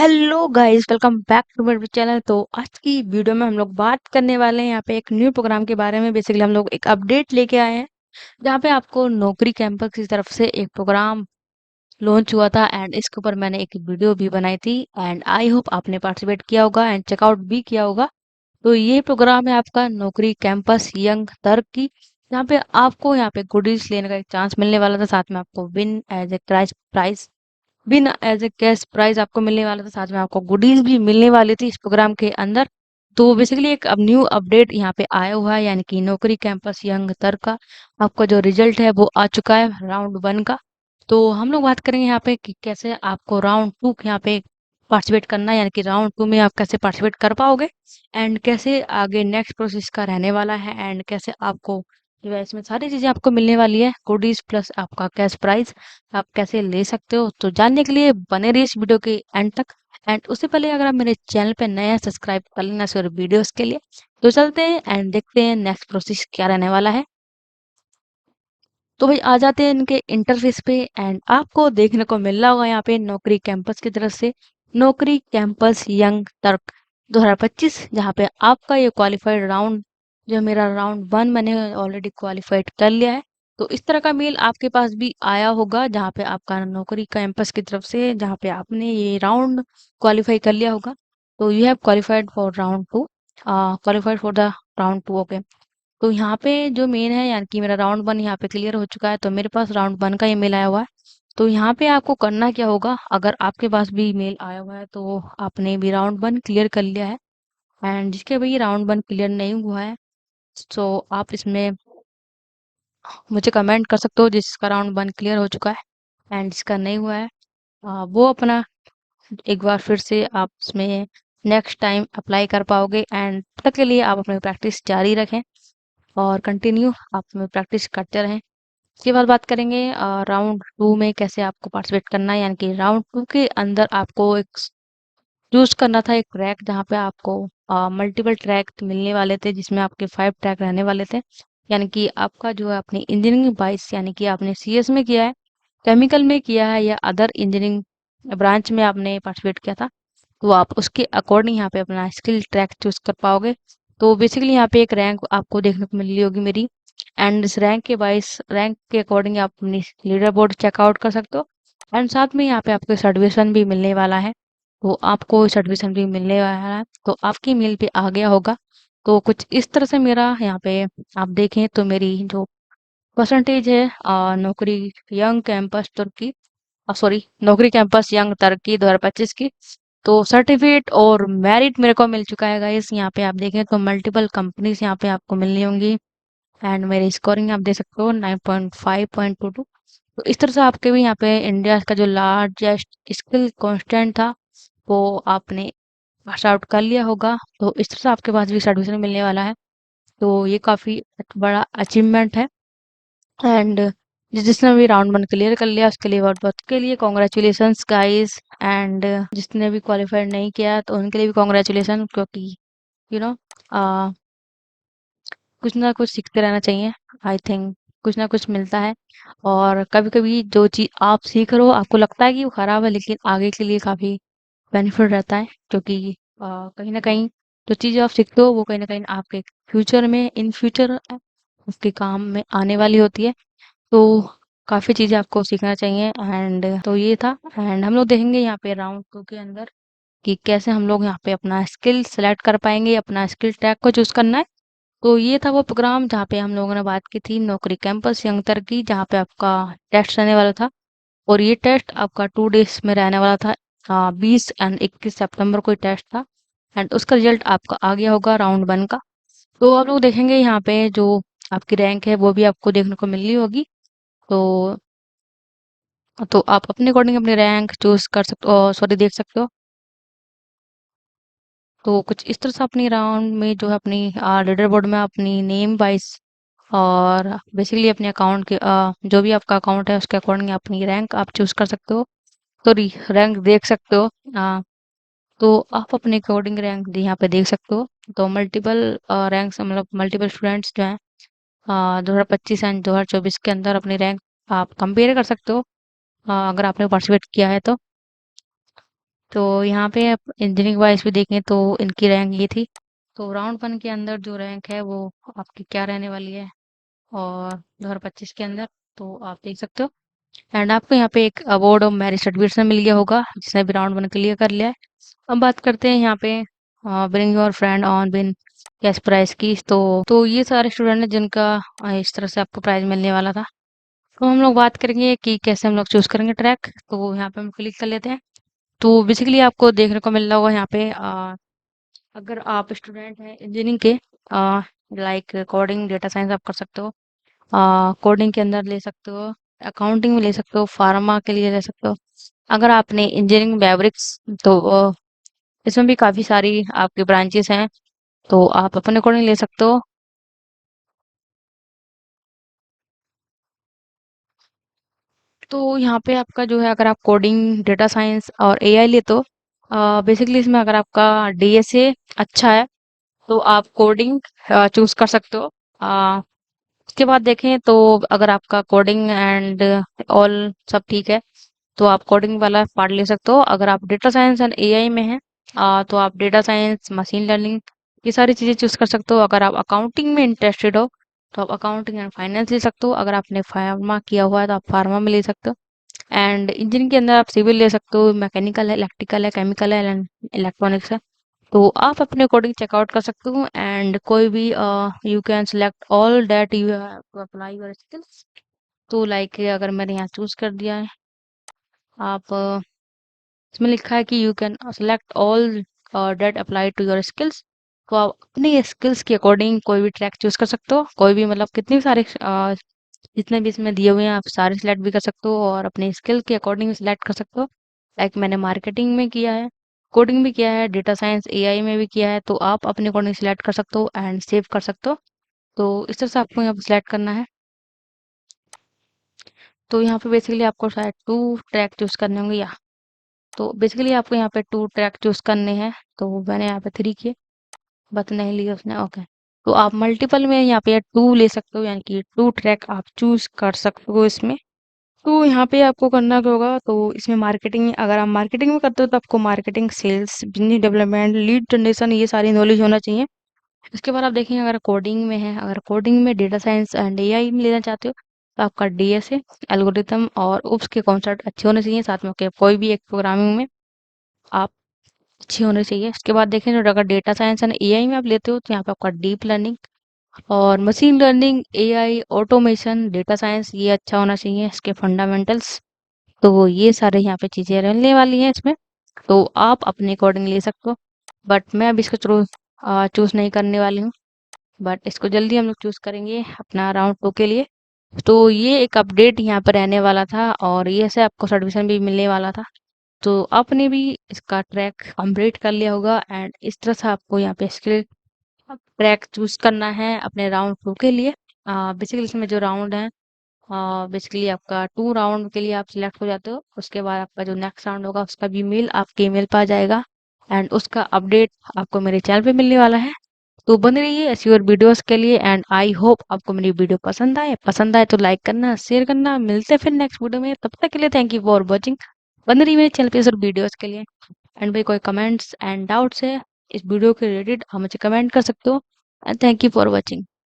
Hello guys, welcome back to my channel. तो आज की वीडियो में हम लोग बात करने वाले हैं यहाँ पे एक न्यू प्रोग्राम के बारे में। बेसिकली हम लोग एक अपडेट लेके आए हैं जहाँ पे आपको नौकरी कैंपस की तरफ से एक प्रोग्राम लॉन्च हुआ था एंड इसके ऊपर मैंने एक वीडियो भी बनाई थी एंड आई होप आपने पार्टिसिपेट किया होगा एंड चेकआउट भी किया होगा। तो ये प्रोग्राम है आपका नौकरी कैंपस यंग तर्क की, जहाँ पे आपको यहाँ पे गुडीज लेने का एक चांस मिलने वाला था। साथ में आपको win as a prize win as a cash prize आपको मिलने वाला था। साथ में आपको गुडीज भी मिलने वाली थी इस प्रोग्राम के अंदर। तो बेसिकली एक अब न्यू अपडेट यहाँ पे आया हुआ है, यानी कि नौकरी कैंपस यंग तर का आपका जो रिजल्ट है वो आ चुका है राउंड 1 का। तो हम लोग बात करेंगे यहाँ पे कि कैसे आपको राउंड 2 यहाँ पे पार्टिसिपेट करना है, यानी कि राउंड 2 में आप कैसे पार्टिसिपेट कर पाओगे एंड कैसे आगे नेक्स्ट प्रोसेस का रहने वाला है एंड कैसे आपको जो है इसमें सारी चीजें आपको मिलने वाली है, गुडीज प्लस आपका कैश प्राइज आप कैसे ले सकते हो। तो जानने के लिए बने रहिए इस वीडियो के एंड तक। एंड उससे पहले अगर आप मेरे चैनल पे नए हैं, सब्सक्राइब कर लेना सर वीडियोस के लिए। तो चलते हैं एंड देखते हैं नेक्स्ट प्रोसेस क्या रहने वाला है। तो भाई आ जाते हैं इनके इंटरफेस पे एंड आपको देखने को मिल रहा होगा यहाँ पे नौकरी कैंपस की तरफ से नौकरी कैंपस यंग तर्क 2025, जहाँ पे आपका ये क्वालिफाइड राउंड जो मेरा राउंड 1 मैंने ऑलरेडी क्वालिफाइड कर लिया है। तो इस तरह का मेल आपके पास भी आया होगा जहाँ पे आपका नौकरी कैंपस की तरफ से, जहाँ पे आपने ये राउंड क्वालिफाई कर लिया होगा। तो you have qualified for round 2, qualified for the round 2। Okay, तो यहाँ पे जो मेन है, यानी कि मेरा राउंड 1 यहाँ पे क्लियर हो चुका है, तो मेरे पास राउंड 1 का ईमेल आया हुआ है। तो यहाँ पे आपको करना क्या होगा, अगर आपके पास भी ईमेल आया हुआ है तो आपने भी राउंड 1 क्लियर कर लिया है एंड जिसके भी राउंड 1 क्लियर नहीं हुआ है तो आप इसमें मुझे कमेंट कर सकते हो। जिसका राउंड 1 क्लियर हो चुका है एंड जिसका नहीं हुआ है वो अपना एक बार फिर से आप इसमें नेक्स्ट टाइम अप्लाई कर पाओगे एंड तब तक के लिए आप अपनी प्रैक्टिस जारी रखें और कंटिन्यू आप में प्रैक्टिस करते रहें। इसके बाद बात करेंगे राउंड 2 में कैसे आपको पार्टिसिपेट करना है, यानी कि राउंड 2 के अंदर आपको एक चूज करना था एक ट्रैक जहाँ पे आपको मल्टीपल ट्रैक मिलने वाले थे, जिसमें आपके 5 ट्रैक रहने वाले थे। यानी कि आपका जो है अपनी इंजीनियरिंग बाइस, यानी कि आपने सीएस में किया है, केमिकल में किया है या अदर इंजीनियरिंग ब्रांच में आपने पार्टिसिपेट किया था, तो आप उसके अकॉर्डिंग यहाँ पे अपना स्किल ट्रैक चूज कर पाओगे। तो बेसिकली यहाँ पे एक रैंक आपको देखने को मिल रही होगी मेरी एंड इस रैंक के बाइस रैंक के अकॉर्डिंग आप अपनी लीडर बोर्ड चेकआउट कर सकते हो एंड साथ में यहाँ पे आपको सर्टिफिकेशन भी मिलने वाला है। तो आपको सर्टिफिकेशन भी मिलने वाला है, तो आपकी मेल पे आ गया होगा। तो कुछ इस तरह से मेरा यहाँ पे आप देखें तो मेरी जो परसेंटेज है नौकरी यंग कैंपस तुर्की सॉरी नौकरी कैंपस यंग तुर्की 2025 की, तो सर्टिफिकेट और मेरिट मेरे को मिल चुका है गाइस। यहाँ पे आप देखें तो मल्टीपल कंपनीज यहाँ पे आपको मिलनी होंगी एंड मेरी स्कोरिंग आप देख सकते हो 9.5.22। तो इस तरह से आपके भी यहाँ पे इंडिया का जो लार्जेस्ट स्किल कांस्टेंट था वो आपने पास आउट कर लिया होगा। तो इस तरह से आपके पास भी सर्टिफिकेशन मिलने वाला है। तो ये काफी बड़ा अचीवमेंट है एंड जिसने भी राउंड 1 क्लियर कर लिया उसके लिए बहुत बहुत के लिए कॉन्ग्रेचुलेशंस गाइस एंड जिसने भी क्वालिफाइड नहीं किया तो उनके लिए भी कॉन्ग्रेचुलेशन, क्योंकि यू नो कुछ ना कुछ सीखते रहना चाहिए। आई थिंक कुछ ना कुछ मिलता है और कभी कभी जो चीज आप सीख रहे हो आपको लगता है कि वो खराब है, लेकिन आगे के लिए काफी बेनिफिट रहता है, क्योंकि कहीं ना कहीं जो चीज़ें आप सीखते हो वो कहीं ना कहीं आपके फ्यूचर में इन फ्यूचर उसके काम में आने वाली होती है। तो काफ़ी चीज़ें आपको सीखना चाहिए एंड तो ये था एंड हम लोग देखेंगे यहाँ पे राउंड 2 के अंदर कि कैसे हम लोग यहाँ पे अपना स्किल सेलेक्ट कर पाएंगे, अपना स्किल ट्रैक को चूज करना है। तो ये था वो प्रोग्राम जहाँ पे हम लोगों ने बात की थी नौकरी कैंपस यंगतर की, जहाँ पे आपका टेस्ट रहने वाला था और ये टेस्ट आपका 2 डेज में रहने वाला था। 20 एंड 21 सितंबर को टेस्ट था एंड उसका रिजल्ट आपका आ गया होगा राउंड 1 का। तो आप लोग देखेंगे यहाँ पे जो आपकी रैंक है वो भी आपको देखने को मिल रही होगी। तो आप अपने अकॉर्डिंग अपनी रैंक चूज कर सकते हो, सॉरी देख सकते हो। तो कुछ इस तरह से अपनी राउंड में जो है अपनी लीडर बोर्ड में अपनी नेम वाइज और बेसिकली अपने अकाउंट के जो भी आपका अकाउंट है उसके अकॉर्डिंग अपनी रैंक आप चूज कर सकते हो, सॉरी रैंक देख सकते हो। तो आप अपने अकॉर्डिंग रैंक यहाँ पे देख सकते हो। तो मल्टीपल रैंक्स मतलब मल्टीपल स्टूडेंट्स जो हैं 2025 एंड 2024 के अंदर अपनी रैंक आप कंपेयर कर सकते हो अगर आपने पार्टिसिपेट किया है तो। तो यहाँ पे आप इंजीनियरिंग वाइज भी देखें तो इनकी रैंक ये थी। तो राउंड वन के अंदर जो रैंक है वो आपकी क्या रहने वाली है और 2025 के अंदर, तो आप देख सकते हो। एंड आपको यहाँ पे एक अवार्ड ऑफ मेरिट सर्टिफिकेट मिल गया होगा जिसने भी राउंड वन क्लियर कर लिया है। अब बात करते हैं यहाँ पे bring your friend on win cash prize की। तो ये सारे स्टूडेंट हैं जिनका इस तरह से आपको प्राइज मिलने वाला था। तो हम लोग बात करेंगे कि कैसे हम लोग चूज करेंगे ट्रैक। तो यहाँ पे हम क्लिक कर लेते हैं। तो बेसिकली आपको देखने को मिल रहा होगा यहाँ पे अगर आप स्टूडेंट हैं इंजीनियरिंग के, लाइक कोडिंग डेटा साइंस आप कर सकते हो, कोडिंग के अंदर ले सकते हो, अकाउंटिंग में ले सकते हो, फार्मा के लिए ले सकते हो। अगर आपने इंजीनियरिंग बैवरिक्स, तो इसमें भी काफ़ी सारी आपकी ब्रांचेस हैं, तो आप अपने अकॉर्डिंग ले सकते हो। तो यहाँ पे आपका जो है, अगर आप कोडिंग डेटा साइंस और एआई ले तो बेसिकली इसमें अगर आपका डीएसए अच्छा है तो आप कोडिंग चूज कर सकते हो। उसके बाद देखें तो अगर आपका कोडिंग एंड ऑल सब ठीक है तो आप कोडिंग वाला पार्ट ले सकते हो। अगर आप डेटा साइंस एंड एआई में हैं तो आप डेटा साइंस मशीन लर्निंग ये सारी चीज़ें चूज कर सकते हो। अगर आप अकाउंटिंग में इंटरेस्टेड हो तो आप अकाउंटिंग एंड फाइनेंस ले सकते हो। अगर आपने फार्मा किया हुआ है तो आप फार्मा में ले सकते हो। एंड इंजीनियरिंग के अंदर आप सिविल ले सकते हो, मैकेनिकल है, इलेक्ट्रिकल है, केमिकल है, इलेक्ट्रॉनिक्स है। तो आप अपने अकॉर्डिंग चेकआउट कर सकते हो एंड कोई भी you can select all that you have to apply your skills. तो लाइक अगर मैंने यहाँ चूज कर दिया है, आप इसमें लिखा है कि you can select all that apply to your skills. तो आप अपनी स्किल्स के अकॉर्डिंग कोई भी ट्रैक चूज कर सकते हो। कोई भी मतलब कितने भी सारे जितने भी इसमें दिए हुए हैं आप सारे सिलेक्ट भी कर सकते हो और अपने स्किल के अकॉर्डिंग सिलेक्ट कर सकते हो। लाइक मैंने मार्केटिंग में किया है, कोडिंग भी किया है, डेटा साइंस एआई में भी किया है, तो आप अपने अकॉर्डिंग सिलेक्ट कर सकते हो एंड सेव कर सकते हो। तो इस तरह से आपको यहाँ पर सिलेक्ट करना है। तो यहाँ पे बेसिकली आपको शायद टू ट्रैक चूज करने होंगे, या तो बेसिकली आपको यहाँ पे टू ट्रैक चूज करने हैं। तो मैंने यहाँ पे थ्री किए, बट नहीं लिया उसने, ओके। तो आप मल्टीपल में यहाँ पे टू ले सकते हो, यानी कि टू ट्रैक आप चूज कर सकते हो इसमें। तो यहाँ पे आपको करना क्या होगा, तो इसमें मार्केटिंग, अगर आप मार्केटिंग में करते हो तो आपको marketing, sales, business development, lead generation ये सारी नॉलेज होना चाहिए। इसके बाद आप देखेंगे अगर कोडिंग में है, अगर कोडिंग में डेटा साइंस एंड एआई में लेना चाहते हो तो आपका डीएसए, एल्गोरिथम और उप्स के कॉन्सेप्ट अच्छे होने चाहिए। साथ में के कोई भी एक प्रोग्रामिंग में आप अच्छे होने चाहिए। इसके बाद देखें तो अगर डेटा साइंस एंड एआई में आप लेते हो तो यहाँ पे आपका डीप लर्निंग और machine learning, AI, automation, data science ये अच्छा होना चाहिए, इसके फंडामेंटल्स। तो वो ये सारे यहाँ पे चीज़ें रहने वाली हैं इसमें। तो आप अपने अकॉर्डिंग ले सकते हो, बट मैं अभी इसको चूज नहीं करने वाली हूँ। बट इसको जल्दी हम लोग चूज करेंगे अपना राउंड टू के लिए। तो ये एक अपडेट यहाँ पर रहने वाला था और ये से आपको सर्टिफिकेशन भी मिलने वाला था। तो आपने भी इसका ट्रैक कंप्लीट कर लिया होगा एंड इस तरह से आपको यहाँ पे स्किल ट्रैक चूज करना है अपने राउंड टू के लिए। बेसिकली इसमें जो राउंड है, बेसिकली आपका टू राउंड के लिए आप सिलेक्ट हो जाते हो। उसके बाद आपका जो नेक्स्ट राउंड होगा उसका भी मेल आपके ईमेल पर आ जाएगा एंड उसका अपडेट आपको मेरे चैनल पे मिलने वाला है। तो बने रहिए ऐसी और वीडियोस के लिए एंड आई होप आपको मेरी वीडियो पसंद आए तो लाइक करना, शेयर करना। मिलते हैं फिर नेक्स्ट वीडियो में, तब तक के लिए थैंक यू फॉर वॉचिंग। बने रहिए मेरे चैनल पे ऐसे वीडियोस के लिए। एंड भाई कोई कमेंट्स एंड डाउट्स है इस वीडियो के रिलेटेड, आप मुझे कमेंट कर सकते हो। And thank you for watching.